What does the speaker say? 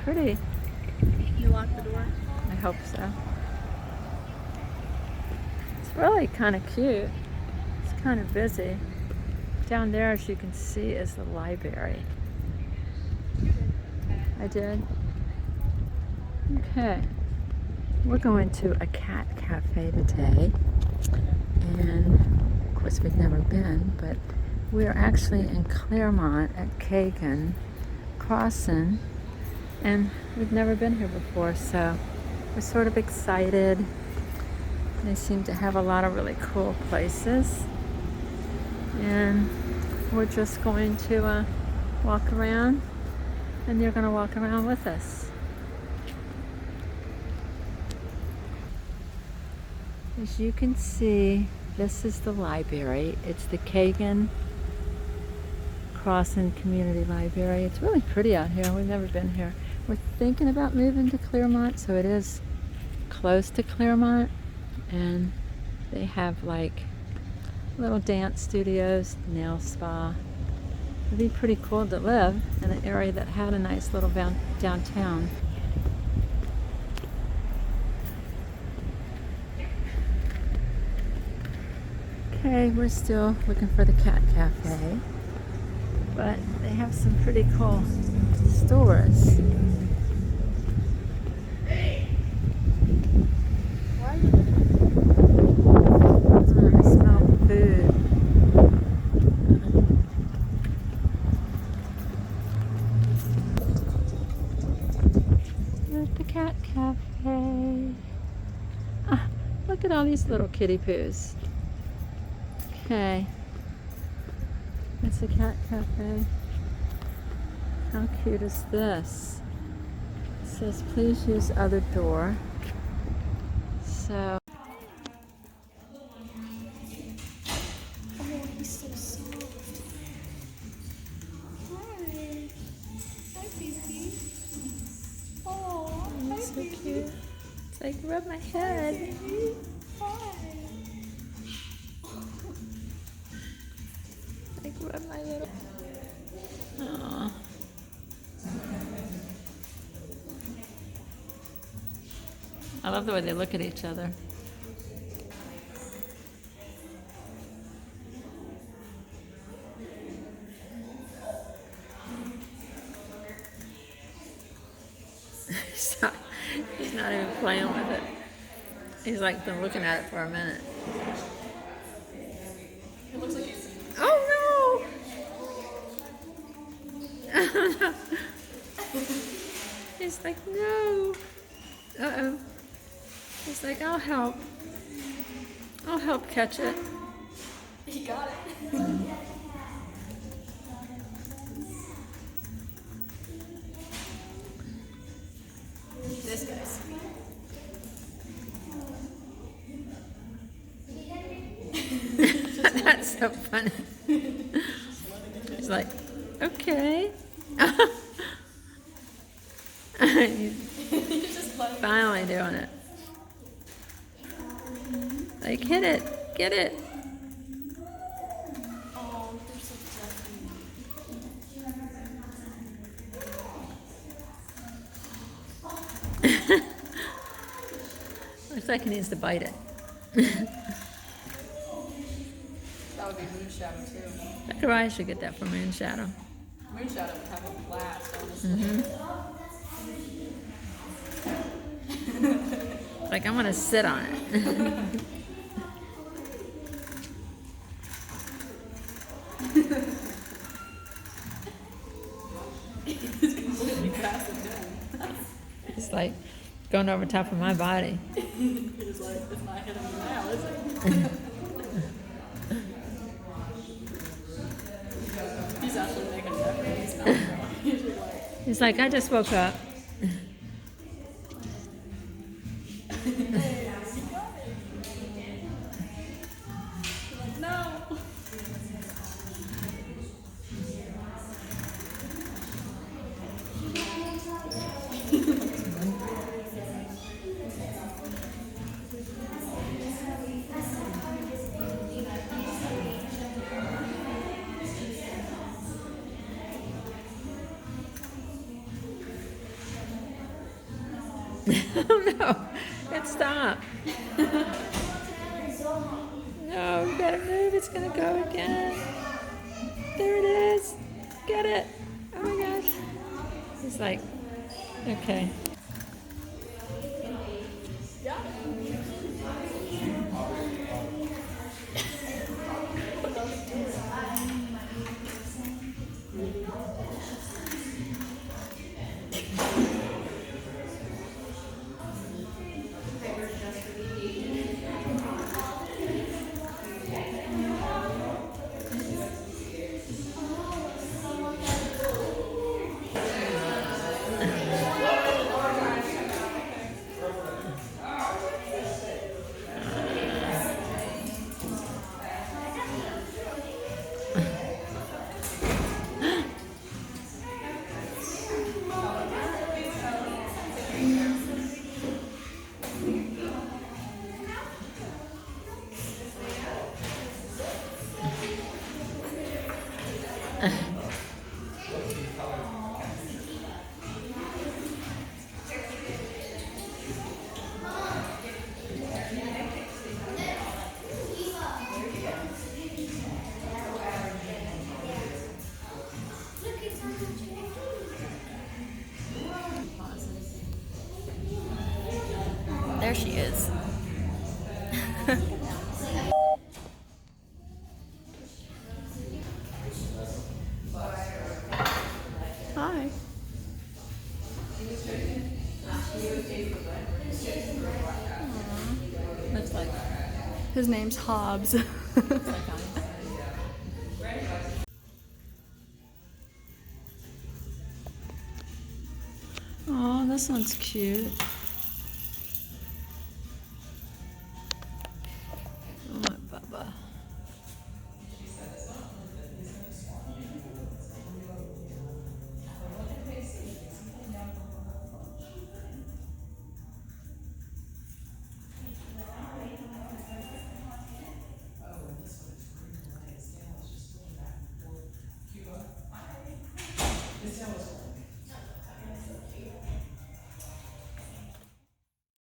pretty. You locked the door? I hope so. It's really kind of cute. It's kind of busy. Down there, as you can see, is the library. I did? Okay. We're going to a cat cafe today. And, of course, we've never been, but we're actually in Claremont at Kagan Crossing. And we've never been here before, so we're sort of excited. They seem to have a lot of really cool places. And we're just going to walk around, and they're going to walk around with us. As you can see, this is the library. It's the Kagan Crossing Community Library. It's really pretty out here. We've never been here. We're thinking about moving to Claremont, so it is close to Claremont. And they have like little dance studios, nail spa. It'd be pretty cool to live in an area that had a nice little downtown. Okay, we're still looking for the Cat Cafe, but they have some pretty cool stores. I smell food. At the Cat Cafe. Ah, look at all these little kitty poos. Okay, it's a cat cafe. How cute is this? It says please use other door. So Oh, he's so soft. Hi. Hi, baby. Oh, hi, so baby. cute. It's like rub my head. Baby. Hi. Like rub my little. Aww. I love the way they look at each other. He's not even playing with it. He's like been looking at it for a minute. It looks like he's... Oh no! He's like, no. Uh-oh. He's like, I'll help. I'll help catch it. He got it. This guy's sweet. That's so funny. He's like, okay. He's finally doing it. Like, hit it. Get it. Oh, they're so fluffy. Looks like he needs to bite it. That would be Moonshadow too. Dr. I should get that for Moonshadow. Moonshadow would have a blast, honestly. Like, I'm gonna sit on it. He's completely passive down. It's like going over top of my body. He's like, it's not hitting me now, is it? He's actually making an effort. He's not. He's like, He's like, I just woke up. no. Oh no, let's stop. No, we gotta move, it's gonna go again. There it is. Get it. Oh my gosh. He's like, okay. There she is. Hi. Looks like His name's Hobbs. oh, this one's cute.